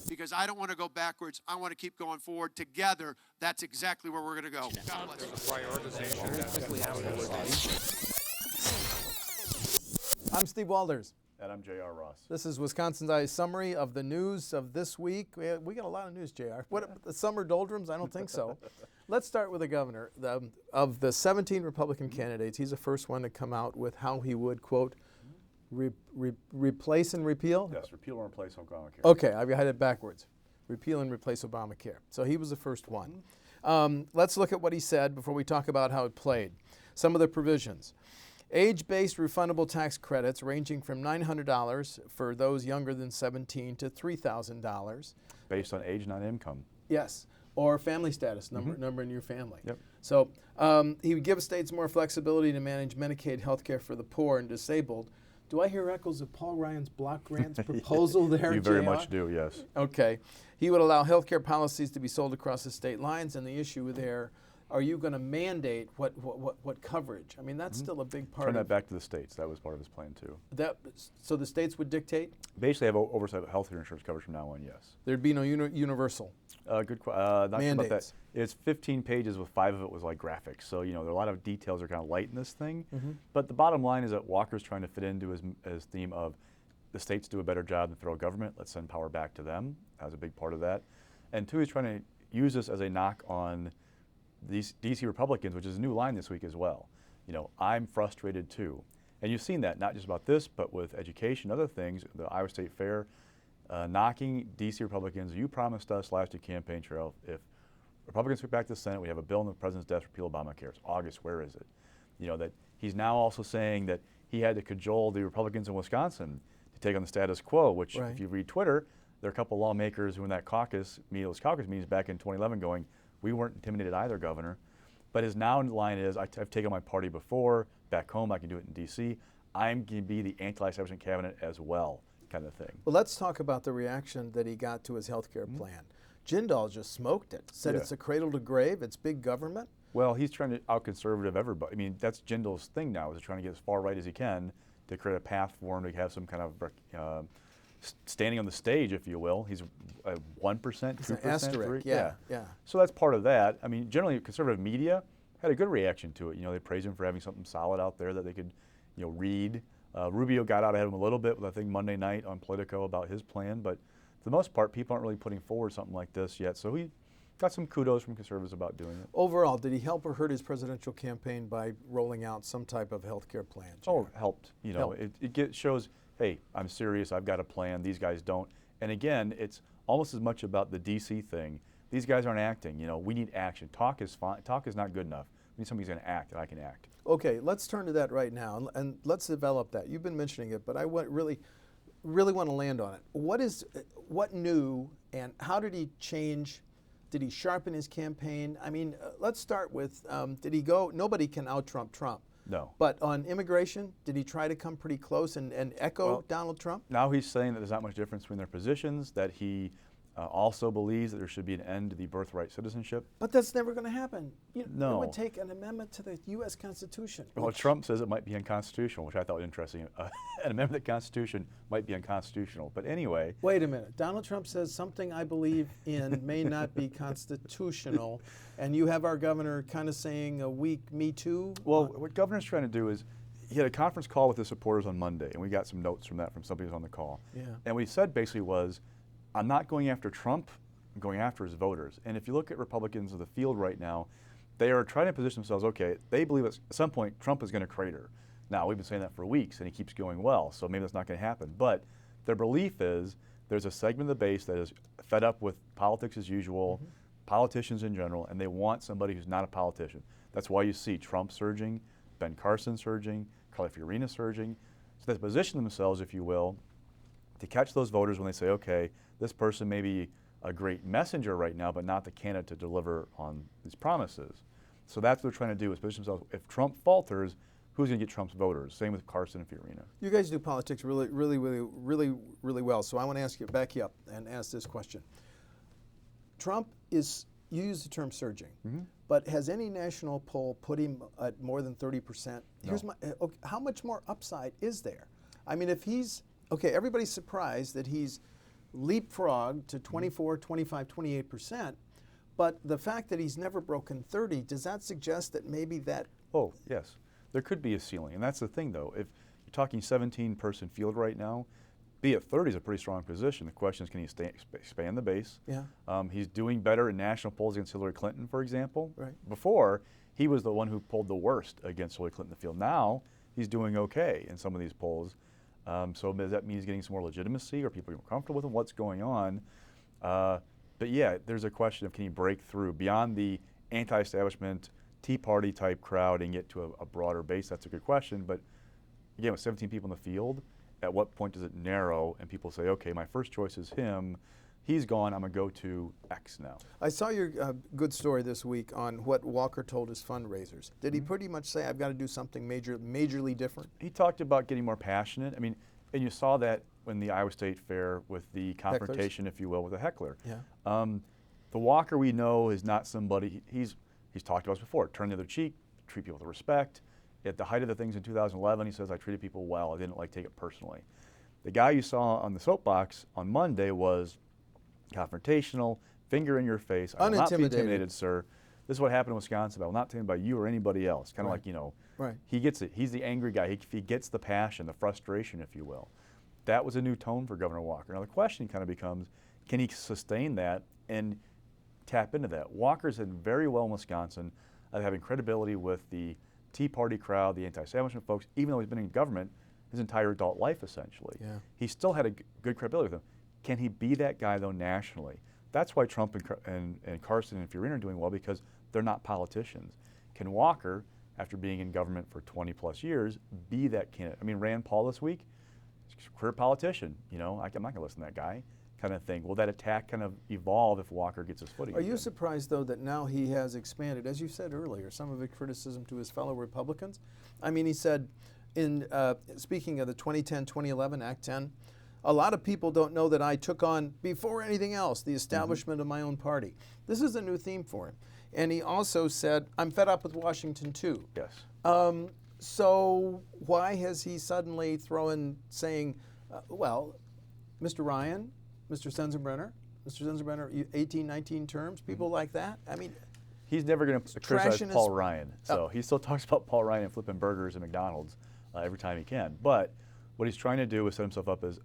because I don't want to go backwards. I want to keep going forward. Together, that's exactly where we're going to go. God bless. I'm Steve Walders. And I'm J.R. Ross. This is WisconsinEye's summary of the news of this week. We got a lot of news, J.R. What, the summer doldrums? I don't think so. Let's start with the governor. Of the 17 Republican candidates, he's the first one to come out with how he would, quote, replace and repeal? Yes, repeal and replace Obamacare. Okay, I've had it backwards. Repeal and replace Obamacare. So he was the first one. Let's look at what he said before we talk about how it played. Some of the provisions. Age-based refundable tax credits ranging from $900 for those younger than 17 to $3,000. Based on age, not income. Yes, or family status, number in your family. Yep. So he would give states more flexibility to manage Medicaid health care for the poor and disabled. Do I hear echoes of Paul Ryan's block grants proposal there, You very JR? much do, yes. Okay. He would allow health care policies to be sold across the state lines, and the issue there, are you going to mandate what coverage? I mean, that's still a big part Turn of that back to the states. That was part of his plan, too. that. So the states would dictate? Basically have oversight of health insurance coverage from now on, yes. There'd be no universal Not sure about that. mandates. It's 15 pages with 5 of it was like graphics. So, there are a lot of details that are kind of light in this thing. But the bottom line is that Walker's trying to fit into his theme of the states do a better job than the federal government. Let's send power back to them. That was a big part of that. And 2, he's trying to use this as a knock on these DC Republicans, which is a new line this week as well. I'm frustrated too. And you've seen that, not just about this, but with education, other things, the Iowa State Fair, knocking DC Republicans. You promised us last year campaign trail, if Republicans get back to the Senate, we have a bill on the president's desk, repeal Obamacare. It's August, where is it? That he's now also saying that he had to cajole the Republicans in Wisconsin to take on the status quo, which if you read Twitter, there are a couple of lawmakers who in that caucus meetings back in 2011 going, we weren't intimidated either, Governor. But his now line is, I've taken my party before, back home, I can do it in D.C. I'm going to be the anti-establishment cabinet as well, kind of thing. Well, let's talk about the reaction that he got to his health care plan. Jindal just smoked it, said it's a cradle to grave, it's big government. Well, he's trying to out-conservative everybody. I mean, that's Jindal's thing now, is trying to get as far right as he can to create a path for him to have some kind of standing on the stage, if you will. He's a 1%, 2%. Asterisk, yeah. So that's part of that. I mean, generally, conservative media had a good reaction to it. They praised him for having something solid out there that they could, read. Rubio got out ahead of him a little bit with, I think, Monday night on Politico about his plan. But for the most part, people aren't really putting forward something like this yet. So he got some kudos from conservatives about doing it. Overall, did he help or hurt his presidential campaign by rolling out some type of health care plan? Oh, helped. It shows, hey, I'm serious, I've got a plan, these guys don't. And again, it's almost as much about the DC thing. These guys aren't acting, we need action. Talk is fine, talk is not good enough. We need somebody who's gonna act, and I can act. Okay, let's turn to that right now, and let's develop that. You've been mentioning it, but I really want to land on it. What new, and how did he change? Did he sharpen his campaign? I mean, let's start with, did he go, nobody can out-Trump Trump. No. But on immigration, did he try to come pretty close and echo Donald Trump? Now he's saying that there's not much difference between their positions, that he also believes that there should be an end to the birthright citizenship. But that's never going to happen. No. It would take an amendment to the U.S. Constitution. Well, Trump says it might be unconstitutional, which I thought was interesting. An amendment to the Constitution might be unconstitutional. But anyway. Wait a minute. Donald Trump says something I believe in may not be constitutional, and you have our governor kind of saying a weak Me Too? Well, what governor's trying to do is, he had a conference call with his supporters on Monday, and we got some notes from that from somebody who was on the call. Yeah. And what he said basically was, I'm not going after Trump, I'm going after his voters. And if you look at Republicans of the field right now, they are trying to position themselves, okay, they believe at some point Trump is going to crater. Now, we've been saying that for weeks, and he keeps going well, so maybe that's not going to happen. But their belief is there's a segment of the base that is fed up with politics as usual, politicians in general, and they want somebody who's not a politician. That's why you see Trump surging, Ben Carson surging, Carly Fiorina surging. So they position themselves, if you will, to catch those voters when they say, okay, this person may be a great messenger right now, but not the candidate to deliver on these promises. So that's what they're trying to do, is position themselves. If Trump falters, who's going to get Trump's voters? Same with Carson and Fiorina. You guys do politics really well. So I want to back you up and ask this question. Trump is, you use the term surging, but has any national poll put him at more than 30%? Here's my, okay, how much more upside is there? I mean, if he's, okay, everybody's surprised that he's leapfrog to 24, 25, 28%. But the fact that he's never broken 30, does that suggest that maybe that? Oh, yes. There could be a ceiling. And that's the thing, though. If you're talking 17-person field right now, be at 30 is a pretty strong position. The question is, can he expand the base? Yeah. He's doing better in national polls against Hillary Clinton, for example. Right. Before, he was the one who pulled the worst against Hillary Clinton in the field. Now, he's doing okay in some of these polls. So does that mean he's getting some more legitimacy, or people are more comfortable with him? What's going on? But yeah, there's a question of, can he break through beyond the anti-establishment Tea Party type crowd and get to a broader base? That's a good question. But again, with 17 people in the field, at what point does it narrow and people say, okay, my first choice is him, he's gone, I'm going to go to X now? I saw your good story this week on what Walker told his fundraisers. Did he pretty much say, I've got to do something majorly different? He talked about getting more passionate. I mean, and you saw that when the Iowa State Fair with the confrontation, if you will, with a heckler. Yeah. The Walker we know is not somebody, he's talked to us before, turn the other cheek, treat people with respect. At the height of the things in 2011, he says, I treated people well, I didn't take it personally. The guy you saw on the soapbox on Monday was confrontational, finger in your face. I will not be intimidated, sir. This is what happened in Wisconsin. I will not intimidated by you or anybody else. Kind of like, right. He gets it. He's the angry guy. He gets the passion, the frustration, if you will. That was a new tone for Governor Walker. Now the question kind of becomes, can he sustain that and tap into that? Walker's done very well in Wisconsin at having credibility with the Tea Party crowd, the anti-establishment folks, even though he's been in government his entire adult life, essentially. Yeah. He still had a good credibility with them. Can he be that guy, though, nationally? That's why Trump and Carson and Fiorina are doing well, because they're not politicians. Can Walker, after being in government for 20-plus years, be that candidate? I mean, Rand Paul this week, career politician, I'm not going to listen to that guy, kind of thing. Will that attack kind of evolve if Walker gets his footing Are you again? surprised, though, that now he has expanded, as you said earlier, some of his criticism to his fellow Republicans? I mean, he said, in speaking of the 2010-2011 Act 10, a lot of people don't know that I took on, before anything else, the establishment of my own party. This is a new theme for him. And he also said, I'm fed up with Washington, too. Yes. So why has he suddenly saying, well, Mr. Ryan, Mr. Sensenbrenner, 18, 19 terms, people like that? I mean, he's never going to criticize Paul Ryan. So he still talks about Paul Ryan and flipping burgers at McDonald's every time he can. But what he's trying to do is set himself up as,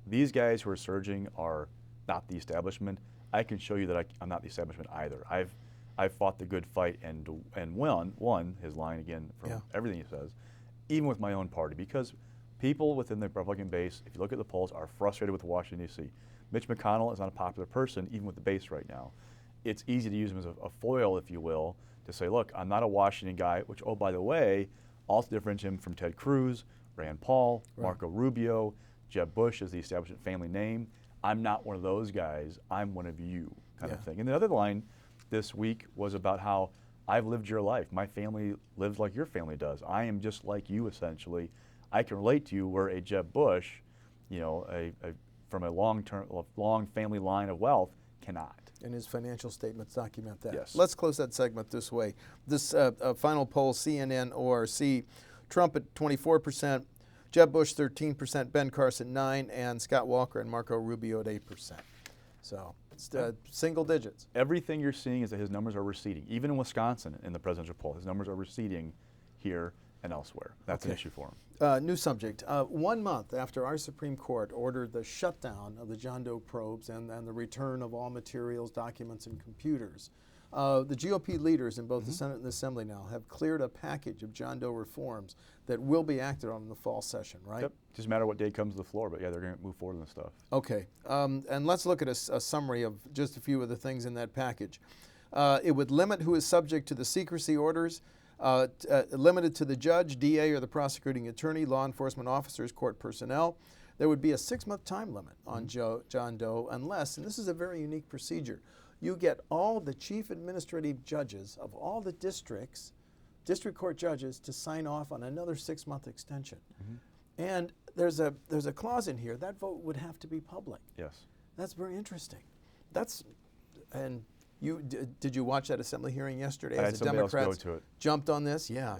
these guys who are surging are not the establishment. I can show you that I'm not the establishment either. I've fought the good fight and won his line again from everything he says, even with my own party, because people within the Republican base, if you look at the polls, are frustrated with Washington, D.C. Mitch McConnell is not a popular person, even with the base right now. It's easy to use him as a foil, if you will, to say, look, I'm not a Washington guy, which, oh, by the way, also differentiates him from Ted Cruz, Rand Paul, Marco Rubio, Jeb Bush is the establishment family name. I'm not one of those guys. I'm one of you, kind of thing. And the other line this week was about how I've lived your life. My family lives like your family does. I am just like you, essentially. I can relate to you where a Jeb Bush, from a long family line of wealth, cannot. And his financial statements document that. Yes. Let's close that segment this way. This final poll, CNN ORC, Trump at 24%, Jeb Bush 13%, Ben Carson 9%, and Scott Walker and Marco Rubio at 8%. So it's single digits. Everything you're seeing is that his numbers are receding. Even in Wisconsin, in the presidential poll, his numbers are receding here and elsewhere. That's an issue for him. New subject. 1 month after our Supreme Court ordered the shutdown of the John Doe probes and the return of all materials, documents, and computers, the GOP leaders in both the Senate and the Assembly now have cleared a package of John Doe reforms that will be acted on in the fall session, right? Yep. Just a matter of what day it comes to the floor, but yeah, they're going to move forward on this stuff. Okay. And let's look at a summary of just a few of the things in that package. It would limit who is subject to the secrecy orders, limited to the judge, DA, or the prosecuting attorney, law enforcement officers, court personnel. There would be a 6-month time limit on John Doe unless, and this is a very unique procedure, you get all the chief administrative judges of all the district court judges to sign off on another 6-month extension. And there's a clause in here, that vote would have to be public. Yes. That's very interesting. And did you watch that Assembly hearing yesterday? I had As the somebody else Democrats go to it. jumped on this? Yeah.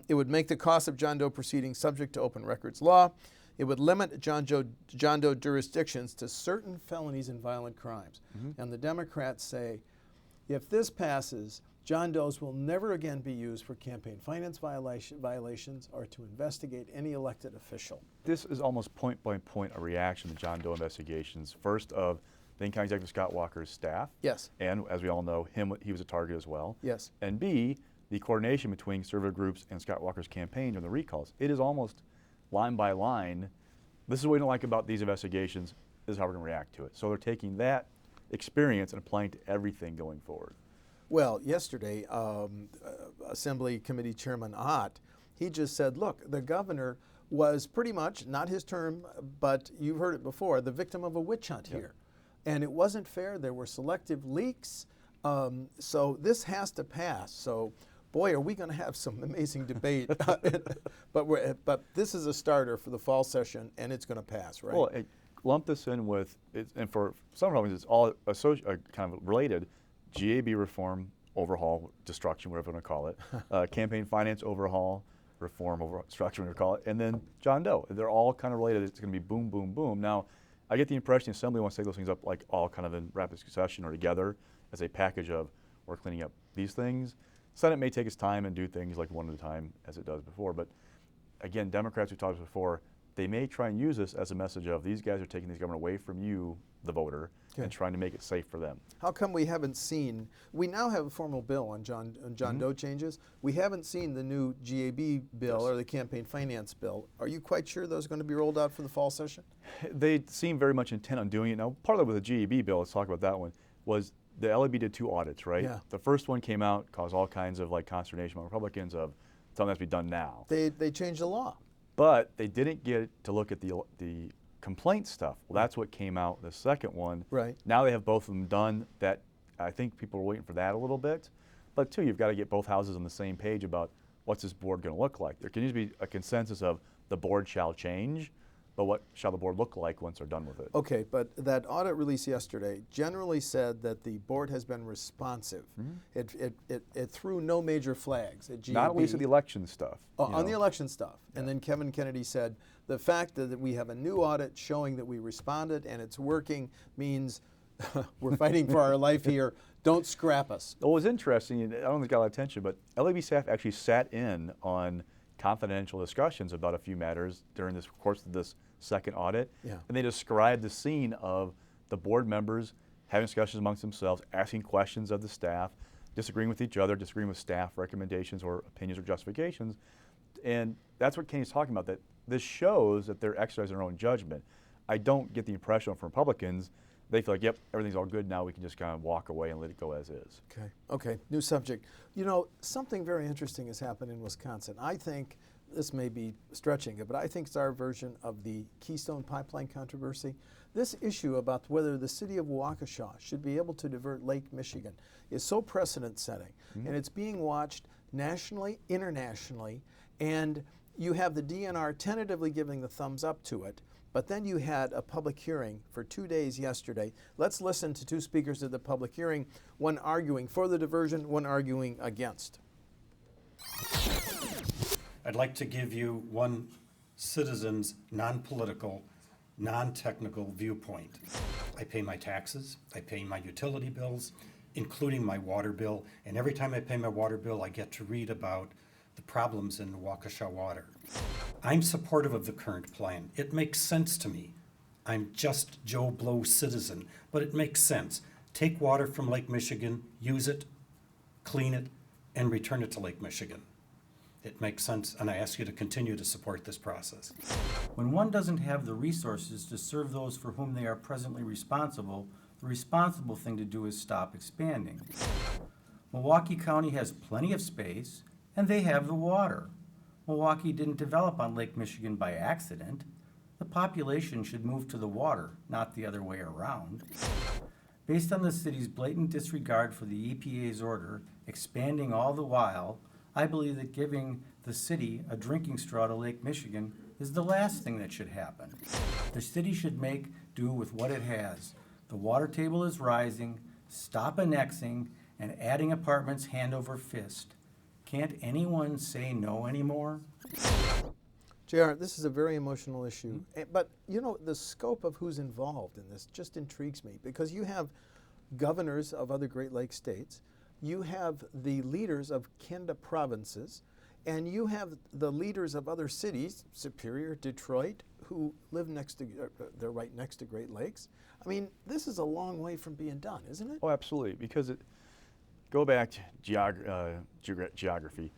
It would make the cost of John Doe proceedings subject to open records law. It would limit John Doe jurisdictions to certain felonies and violent crimes. And the Democrats say, if this passes, John Doe's will never again be used for campaign finance violations or to investigate any elected official. This is almost point by point a reaction to John Doe investigations. First of Dane County Executive Scott Walker's staff. Yes. And as we all know, he was a target as well. Yes. And B, the coordination between conservative groups and Scott Walker's campaign during the recalls. It is almost line by line. This is what we don't like about these investigations. This is how we're going to react to it. So they're taking that experience and applying it to everything going forward. Well, yesterday, Assembly Committee Chairman Ott, he just said, look, the governor was pretty much, not his term, but you've heard it before, the victim of a witch hunt here. And it wasn't fair. There were selective leaks. So this has to pass. So, boy, are we going to have some amazing debate. But this is a starter for the fall session, and it's going to pass, right? Well, lump this in with, and for some Republicans, it's all kind of related. GAB reform, overhaul, destruction, whatever you want to call it. Campaign finance overhaul, reform, destruction, whatever you call it. And then John Doe. They're all kind of related. It's going to be boom, boom, boom. Now, I get the impression the Assembly wants to take those things up like all kind of in rapid succession or together as a package of we're cleaning up these things. Senate may take its time and do things like one at a time as it does before. But again, Democrats, we talked before, they may try and use this as a message of these guys are taking this government away from you, the voter, and trying to make it safe for them. How come we haven't seen, we now have a formal bill on John Doe changes. We haven't seen the new GAB bill or the campaign finance bill. Are you quite sure those are going to be rolled out for the fall session? They seem very much intent on doing it. Now, part of it with the GAB bill, let's talk about that one, was the LAB did 2 audits, right? Yeah. The first one came out, caused all kinds of like consternation among Republicans of something has to be done now. They changed the law. But they didn't get to look at the complaint stuff. Well, that's what came out the second one. Right. Now they have both of them done. That I think people are waiting for that a little bit. But too, you've got to get both houses on the same page about what's this board going to look like. There can usually be a consensus of the board shall change, but what shall the board look like once they're done with it? Okay, but that audit release yesterday generally said that the board has been responsive. It threw no major flags at GAB. Not at least at the election stuff. On the election stuff. And then Kevin Kennedy said, the fact that we have a new audit showing that we responded and it's working means we're fighting for our life here. Don't scrap us. What was interesting, and I don't think it got a lot of attention, but LAB staff actually sat in on confidential discussions about a few matters during this course of this second audit. Yeah. And they described the scene of the board members having discussions amongst themselves, asking questions of the staff, disagreeing with each other, disagreeing with staff recommendations or opinions or justifications. And that's what Kenny's talking about, that this shows that they're exercising their own judgment. I don't get the impression from Republicans, they feel like, yep, everything's all good now, we can just kind of walk away and let it go as is. Okay, new subject. You know, something very interesting has happened in Wisconsin. I think, this may be stretching it, but I think it's our version of the Keystone Pipeline controversy. This issue about whether the city of Waukesha should be able to divert Lake Michigan is so precedent-setting, and it's being watched nationally, internationally, and you have the DNR tentatively giving the thumbs up to it, but then you had a public hearing for 2 days yesterday. Let's listen to 2 speakers at the public hearing, one arguing for the diversion, one arguing against. I'd like to give you one citizen's non-political, non-technical viewpoint. I pay my taxes, I pay my utility bills, including my water bill, and every time I pay my water bill, I get to read about the problems in the Waukesha water. I'm supportive of the current plan. It makes sense to me. I'm just Joe Blow citizen, but it makes sense. Take water from Lake Michigan, use it, clean it, and return it to Lake Michigan. It makes sense, and I ask you to continue to support this process. When one doesn't have the resources to serve those for whom they are presently responsible, the responsible thing to do is stop expanding. Milwaukee County has plenty of space, and they have the water. Milwaukee didn't develop on Lake Michigan by accident. The population should move to the water, not the other way around. Based on the city's blatant disregard for the EPA's order, expanding all the while, I believe that giving the city a drinking straw to Lake Michigan is the last thing that should happen. The city should make do with what it has. The water table is rising, stop annexing, and adding apartments hand over fist. Can't anyone say no anymore? JR, this is a very emotional issue. But, you know, the scope of who's involved in this just intrigues me because you have governors of other Great Lakes states, you have the leaders of Canada provinces, and you have the leaders of other cities, Superior, Detroit, who live next to, they're right next to Great Lakes. I mean, this is a long way from being done, isn't it? Oh, absolutely. Because go back to geography.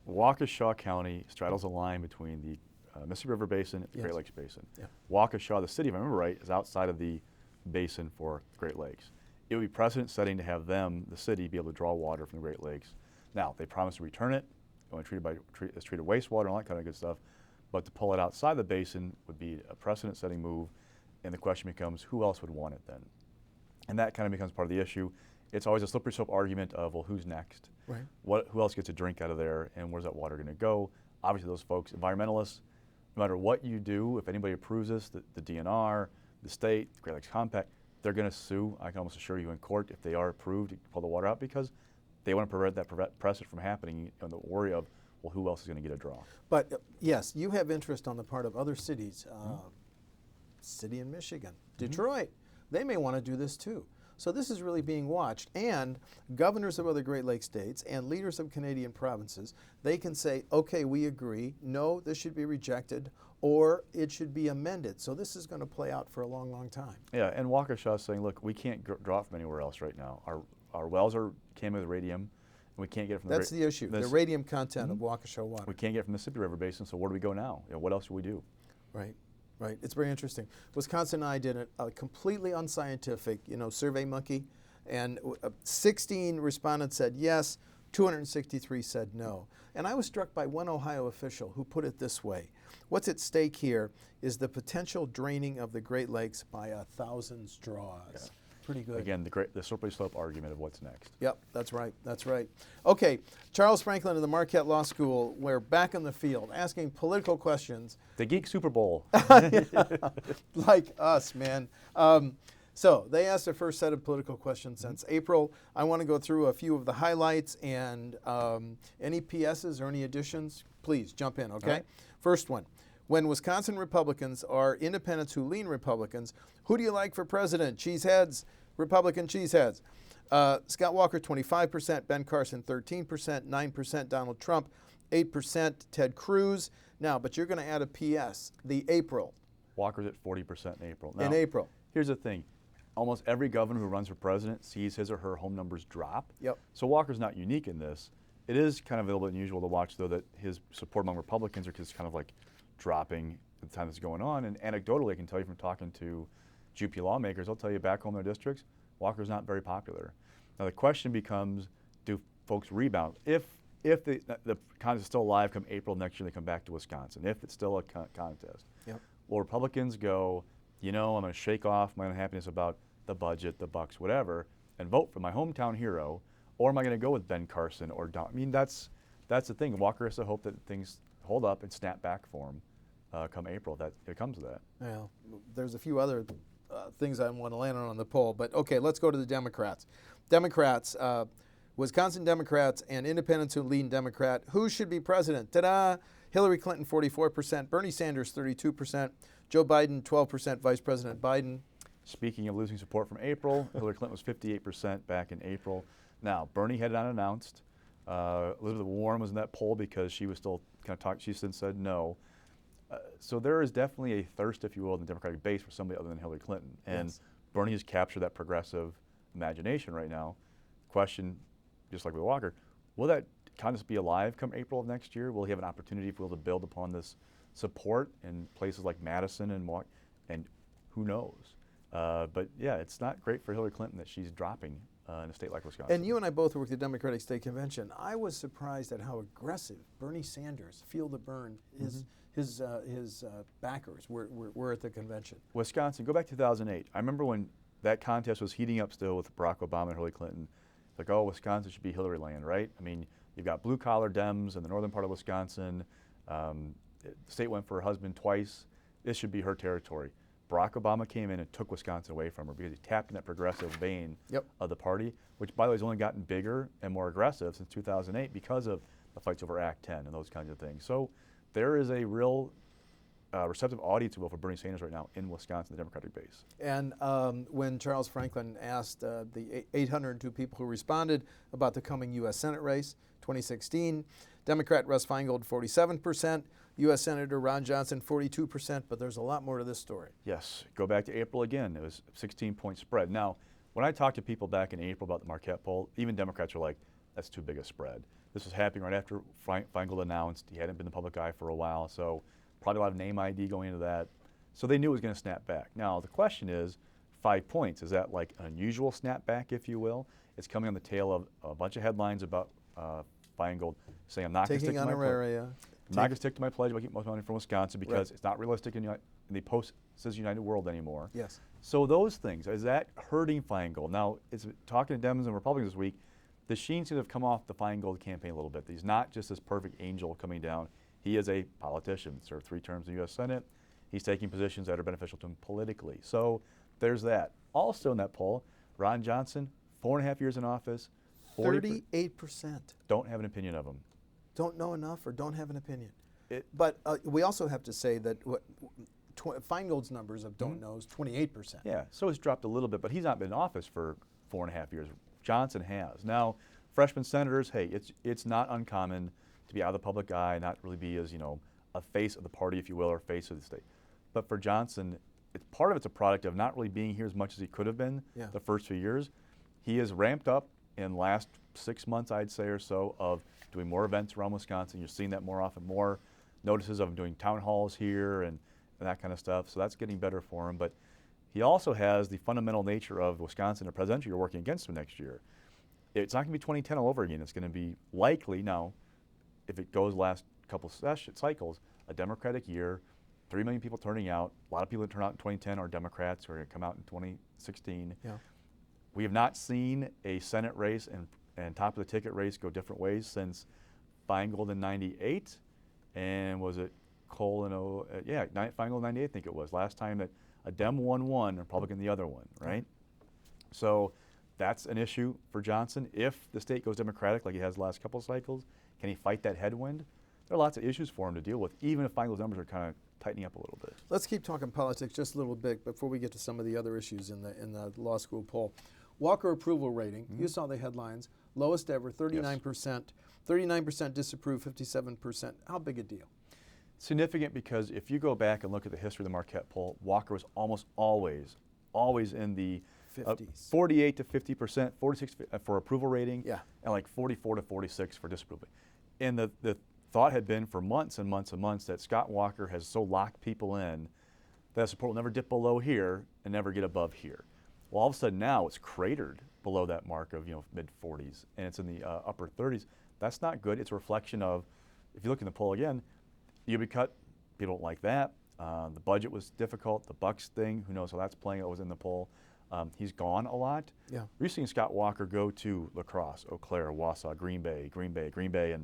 Waukesha County straddles a line between the Mississippi River Basin and the Great Lakes Basin. Yeah. Waukesha, the city, if I remember right, is outside of the basin for Great Lakes. It would be precedent setting to have them, the city, be able to draw water from the Great Lakes. Now, they promise to return it, only as treated wastewater and all that kind of good stuff, but to pull it outside the basin would be a precedent-setting move, and the question becomes, who else would want it then? And that kind of becomes part of the issue. It's always a slippery slope argument of, well, who's next? Right. Who else gets a drink out of there, and where's that water going to go? Obviously, those folks, environmentalists, no matter what you do, if anybody approves this, the DNR, the state, the Great Lakes Compact, they're going to sue, I can almost assure you, in court if they are approved to pull the water out because they want to prevent that precedent from happening and the worry of, well, who else is going to get a draw? But yes, you have interest on the part of other cities, city in Michigan, Detroit. They may want to do this too. So this is really being watched. And governors of other Great Lakes states and leaders of Canadian provinces, they can say, okay, we agree, no, this should be rejected, or it should be amended. So this is going to play out for a long, long time. Yeah, and Waukesha is saying, look, we can't draw from anywhere else right now. Our wells are came with radium, and we can't get it from That's the issue, the radium content of Waukesha water. We can't get it from the Mississippi River Basin, so where do we go now? You know, what else do we do? Right. Right, it's very interesting. WisconsinEye did a completely unscientific, survey monkey, and 16 respondents said yes, 263 said no. And I was struck by one Ohio official who put it this way: what's at stake here is the potential draining of the Great Lakes by 1,000 straws. Yeah. Pretty good. Again, the slippery slope argument of what's next. Yep, that's right. That's right. Okay, Charles Franklin of the Marquette Law School. We're back in the field asking political questions. The Geek Super Bowl. Like us, man. So they asked their first set of political questions since April. I want to go through a few of the highlights and any PSs or any additions, please jump in, okay? Right. First one. When Wisconsin Republicans are independents who lean Republicans, who do you like for president? Cheeseheads, Republican cheeseheads. Scott Walker, 25%, Ben Carson, 13%, 9% Donald Trump, 8% Ted Cruz. Now, but you're going to add a PS, the April. Walker's at 40% in April. Now, in April. Here's the thing. Almost every governor who runs for president sees his or her home numbers drop. Yep. So Walker's not unique in this. It is kind of a little bit unusual to watch, though, that his support among Republicans are just kind of like dropping at the time that's going on. And anecdotally, I can tell you from talking to GOP lawmakers, they'll tell you back home in their districts, Walker's not very popular. Now the question becomes, do folks rebound? If the contest is still alive come April next year, they come back to Wisconsin, if it's still a contest. Yep. Will Republicans go, I'm going to shake off my unhappiness about the budget, the bucks, whatever, and vote for my hometown hero, or am I going to go with Ben Carson or Don? I mean, that's the thing. Walker has to hope that things hold up and snap back for him come April. That it comes to that. Well, there's a few other things I want to land on the poll, but okay, let's go to the Democrats. Democrats, Wisconsin Democrats and independents who lean Democrat. Who should be president? Ta-da! Hillary Clinton, 44%. Bernie Sanders, 32%. Joe Biden, 12%. Vice President Biden. Speaking of losing support from April, Hillary Clinton was 58% back in April. Now, Bernie had it unannounced. Elizabeth Warren was in that poll because she was still kind of talking. She since said no. So there is definitely a thirst, if you will, in the Democratic base for somebody other than Hillary Clinton. And yes. Bernie has captured that progressive imagination right now. Question, just like with Walker, will that contest be alive come April of next year? Will he have an opportunity for to build upon this support in places like Madison and who knows? But yeah, it's not great for Hillary Clinton that she's dropping in a state like Wisconsin. And you and I both worked at the Democratic State Convention. I was surprised at how aggressive Bernie Sanders, feel the burn, his backers were at the convention. Wisconsin, go back to 2008. I remember when that contest was heating up still with Barack Obama and Hillary Clinton. It's like, oh, Wisconsin should be Hillary land, right? I mean, you've got blue-collar Dems in the northern part of Wisconsin. The state went for her husband twice. This should be her territory. Barack Obama came in and took Wisconsin away from her because he tapped in that progressive vein of the party, which, by the way, has only gotten bigger and more aggressive since 2008 because of the fights over Act 10 and those kinds of things. So there is a real receptive audience will for Bernie Sanders right now in Wisconsin, the Democratic base. And when Charles Franklin asked the 802 people who responded about the coming U.S. Senate race, 2016, Democrat Russ Feingold, 47%, U.S. Senator Ron Johnson, 42%, but there's a lot more to this story. Yes, go back to April again. It was a 16-point spread. Now, when I talked to people back in April about the Marquette poll, even Democrats were like, that's too big a spread. This was happening right after Feingold announced. He hadn't been the public eye for a while, so probably a lot of name ID going into that. So they knew it was going to snap back. Now, the question is, 5 points, is that like an unusual snapback, if you will? It's coming on the tail of a bunch of headlines about Feingold saying, I'm not going to stick to my pledge. I'm not going to stick to my pledge about keeping most money from Wisconsin because it's not realistic in the post-Says United world anymore. Yes. So those things, is that hurting Feingold? Now, it's talking to Dems and Republicans this week, the sheen seems to have come off the Feingold campaign a little bit. He's not just this perfect angel coming down. He is a politician, served 3 terms in the U.S. Senate. He's taking positions that are beneficial to him politically. So there's that. Also in that poll, Ron Johnson, 4.5 years in office, 38%. Don't have an opinion of him. Don't know enough or don't have an opinion. But we also have to say that Feingold's numbers of don't knows, 28%. Yeah, so it's dropped a little bit, but he's not been in office for 4.5 years. Johnson has. Now, freshman senators, hey, it's not uncommon to be out of the public eye, not really be as, a face of the party, if you will, or face of the state. But for Johnson, part of it's a product of not really being here as much as he could have been the first few years. He has ramped up in the last 6 months, I'd say, or so, of doing more events around Wisconsin. You're seeing that more often, more notices of him doing town halls here and that kind of stuff. So that's getting better for him. But he also has the fundamental nature of Wisconsin, a presidential year working against him next year. It's not going to be 2010 all over again. It's going to be likely now, if it goes last couple cycles, a Democratic year, 3 million people turning out. A lot of people that turn out in 2010 are Democrats who are going to come out in 2016. Yeah. We have not seen a Senate race and top of the ticket race go different ways since Feingold in '98, and was it Cole in Feingold in '98, I think it was. Last time that a Dem won one, Republican the other one, right? So that's an issue for Johnson. If the state goes Democratic like he has the last couple of cycles, can he fight that headwind? There are lots of issues for him to deal with, even if Feingold's numbers are kind of tightening up a little bit. Let's keep talking politics just a little bit before we get to some of the other issues in the law school poll. Walker approval rating, you saw the headlines, lowest ever, 39%. 39% disapprove, 57%. How big a deal? Significant because if you go back and look at the history of the Marquette poll, Walker was almost always in the 50s. 48 to 50%, 46 for approval rating, Yeah. and like 44 to 46 for disapproval. And the thought had been for months and months and months that Scott Walker has so locked people in that support will never dip below here and never get above here. Well, all of a sudden now it's cratered below that mark of mid 40s, and it's in the upper 30s. That's not good. It's a reflection of, if you look in the poll again, you be cut. People don't like that. The budget was difficult. The Bucks thing, who knows how that's playing? It was in the poll. He's gone a lot. Yeah. We've seen Scott Walker go to La Crosse, Eau Claire, Wausau, Green Bay,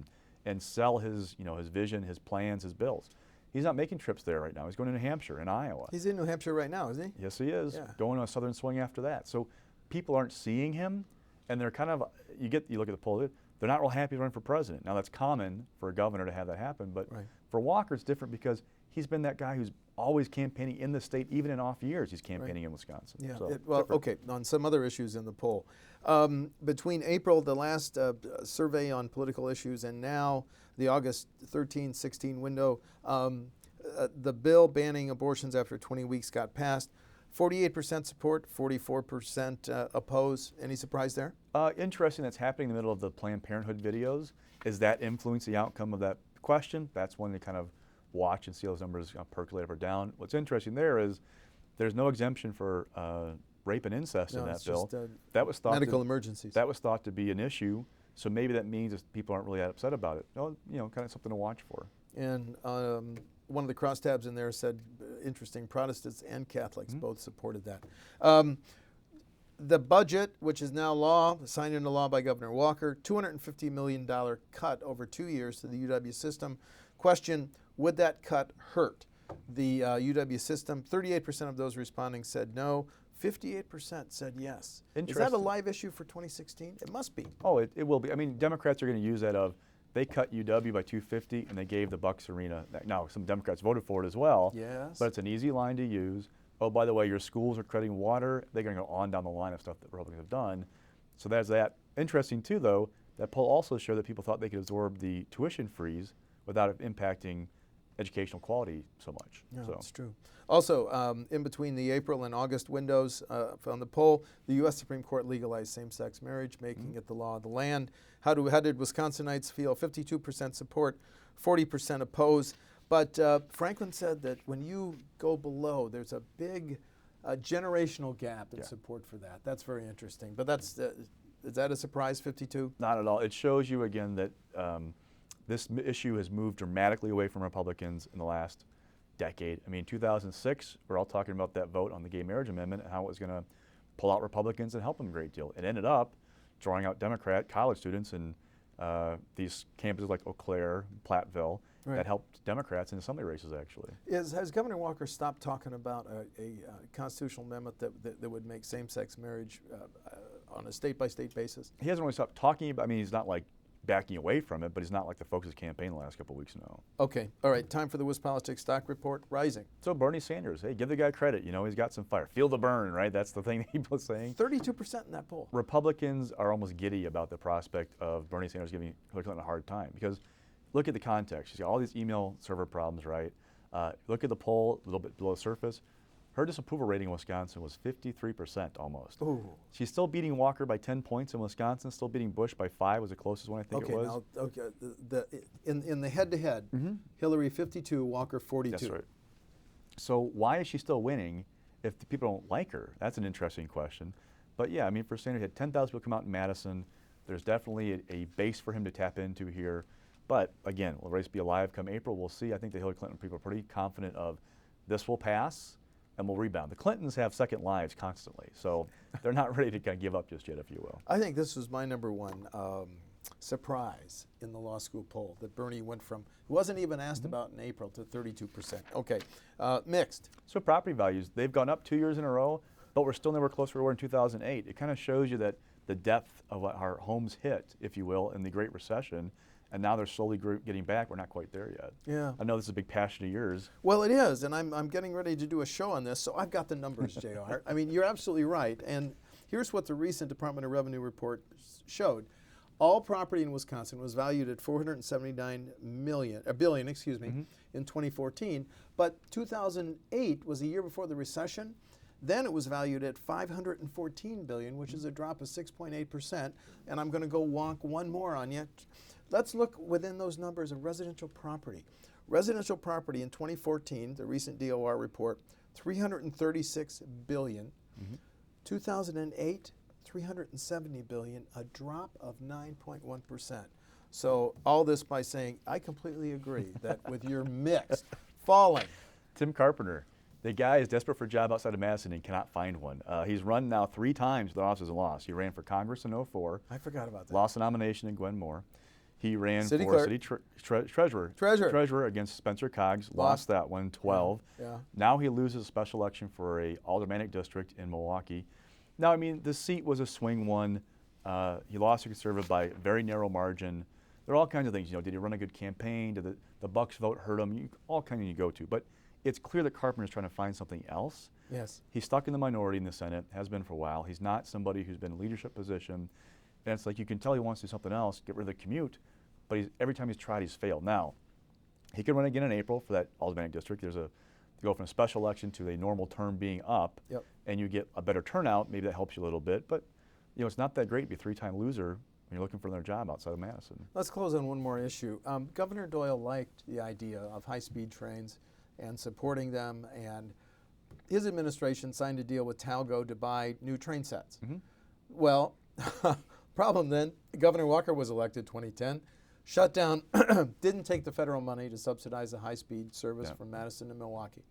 and sell his his vision, his plans, his bills. He's not making trips there right now. He's going to New Hampshire and Iowa. He's in New Hampshire right now, isn't he? Yes, he is. Yeah. Going on a southern swing after that. So people aren't seeing him, and they're kind of, you look at the poll, they're not real happy to run for president. Now that's common for a governor to have that happen, but for Walker it's different because he's been that guy who's always campaigning in the state, even in off years he's campaigning in Wisconsin. Yeah. So Okay, on some other issues in the poll. Between April, the last survey on political issues, and now the August 13-16 window, the bill banning abortions after 20 weeks got passed. 48% support, 44% oppose. Any surprise there? Interesting that's happening in the middle of the Planned Parenthood videos. Is that influence the outcome of that question? That's one to kind of watch and see those numbers percolate up or down. What's interesting there is there's no exemption for rape and incest in that bill. That was thought medical emergencies. That was thought to be an issue. So maybe that means that people aren't really that upset about it. No, kind of something to watch for. And one of the crosstabs in there said, interesting, Protestants and Catholics both supported that. The budget, which is now law, signed into law by Governor Walker, $250 million cut over 2 years to the UW system. Question, would that cut hurt the UW system? 38% of those responding said no. 58% said yes. Is that a live issue for 2016? It must be. Oh, it will be. I mean, Democrats are going to use that of, they cut UW by 250 and they gave the Bucks Arena. Now, some Democrats voted for it as well. Yes. But it's an easy line to use. Oh, by the way, your schools are crediting water. They're going to go on down the line of stuff that Republicans have done. So there's that. Interesting, too, though, that poll also showed that people thought they could absorb the tuition freeze without it impacting educational quality so much. Yeah, So that's true. Also, in between the April and August windows on the poll, the U.S. Supreme Court legalized same-sex marriage, making it the law of the land. How did Wisconsinites feel? 52% support, 40% oppose. But Franklin said that when you go below, there's a big generational gap in support for that. That's very interesting. But that's is that a surprise, 52? not at all. It shows you, again, that this issue has moved dramatically away from Republicans in the last decade. I mean, 2006, we're all talking about that vote on the gay marriage amendment and how it was going to pull out Republicans and help them a great deal. It ended up drawing out Democrat college students in these campuses like Eau Claire, Platteville, that helped Democrats in assembly races, actually. Has Governor Walker stopped talking about a constitutional amendment that would make same-sex marriage on a state-by-state basis? He hasn't really stopped talking about, I mean, he's not like backing away from it, but he's not like the focus of his campaign the last couple of weeks, no. Okay, all right, time for the WisPolitics stock report, rising. So Bernie Sanders, hey, give the guy credit. You know, he's got some fire. Feel the burn, right? That's the thing that people are saying. 32% in that poll. Republicans are almost giddy about the prospect of Bernie Sanders giving Hillary Clinton a hard time because look at the context. She's got all these email server problems, right? Look at the poll a little bit below the surface. Her disapproval rating in Wisconsin was 53% almost. Ooh. She's still beating Walker by 10 points in Wisconsin, still beating Bush by 5 was the closest one I think it was. Now, in the head-to-head, Hillary 52, Walker 42. That's right. So why is she still winning if the people don't like her? That's an interesting question. But yeah, I mean, for Sanders, he had 10,000 people come out in Madison. There's definitely a base for him to tap into here. But again, will the race be alive come April? We'll see. I think the Hillary Clinton people are pretty confident of this will pass and will rebound. The Clintons have second lives constantly, so they're not ready to kind of give up just yet, if you will. I think this was my number one surprise in the law school poll, that Bernie went from, he wasn't even asked about in April, to 32%. Okay, mixed. So property values, they've gone up 2 years in a row, but we're still nowhere close to where we were in 2008. It kind of shows you that the depth of what our homes hit, if you will, in the Great Recession, and now they're slowly getting back. We're not quite there yet. Yeah. I know this is a big passion of yours. Well, it is, and I'm getting ready to do a show on this, so I've got the numbers, JR. I mean, you're absolutely right, and here's what the recent Department of Revenue report showed. All property in Wisconsin was valued at $479 billion, in 2014, but 2008 was the year before the recession. Then it was valued at $514 billion, which is a drop of 6.8%, and I'm going to go wonk one more on you. Let's look within those numbers of residential property. Residential property in 2014, the recent DOR report, $336 billion. 2008, $370 billion, a drop of 9.1%. So all this by saying, I completely agree that with your mix falling. Tim Carpenter, the guy is desperate for a job outside of Madison and cannot find one. He's run now 3 times the office and lost. He ran for Congress in 2004. I forgot about that. Lost a nomination in Gwen Moore. He ran City for clerk. city treasurer against Spencer Coggs. Lost that one, 12. Yeah. Now he loses a special election for a aldermanic district in Milwaukee. Now, I mean, the seat was a swing one. He lost to conservative by a very narrow margin. There are all kinds of things. You know, did he run a good campaign? Did the Bucks vote hurt him? All kinds of you go to. But it's clear that Carpenter is trying to find something else. Yes. He's stuck in the minority in the Senate, has been for a while. He's not somebody who's been in a leadership position. And it's like you can tell he wants to do something else, get rid of the commute, but every time he's tried, he's failed. Now, he could run again in April for that aldermanic district. You go from a special election to a normal term being up, and you get a better turnout. Maybe that helps you a little bit, but you know it's not that great to be a 3-time loser when you're looking for another job outside of Madison. Let's close on one more issue. Governor Doyle liked the idea of high-speed trains and supporting them, and his administration signed a deal with Talgo to buy new train sets. Well, problem then, Governor Walker was elected 2010, shut down, didn't take the federal money to subsidize the high-speed service from Madison to Milwaukee.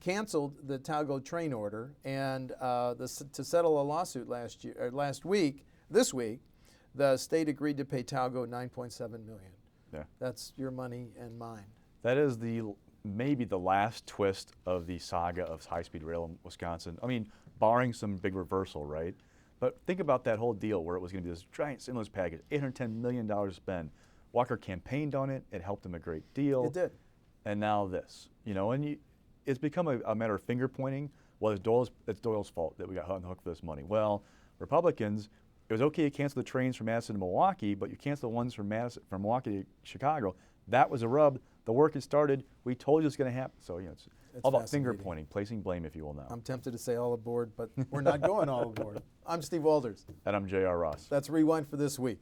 Canceled the Talgo train order, and to settle a lawsuit this week, the state agreed to pay Talgo $9.7 million. Yeah. That's your money and mine. That is maybe the last twist of the saga of high-speed rail in Wisconsin. I mean, barring some big reversal, right? But think about that whole deal where it was going to be this giant stimulus package, $810 million to spend, Walker campaigned on it. It helped him a great deal. It did. And now this, and it's become a matter of finger pointing. Well, it's Doyle's fault that we got on the hook for this money. Well, Republicans, it was okay to cancel the trains from Madison to Milwaukee, but you cancel the ones from Milwaukee to Chicago. That was a rub. The work had started. We told you it's going to happen. So, it's all about finger fascinating. pointing, placing blame, if you will now. I'm tempted to say all aboard, but we're not going all aboard. I'm Steve Walters. And I'm J.R. Ross. That's Rewind for this week.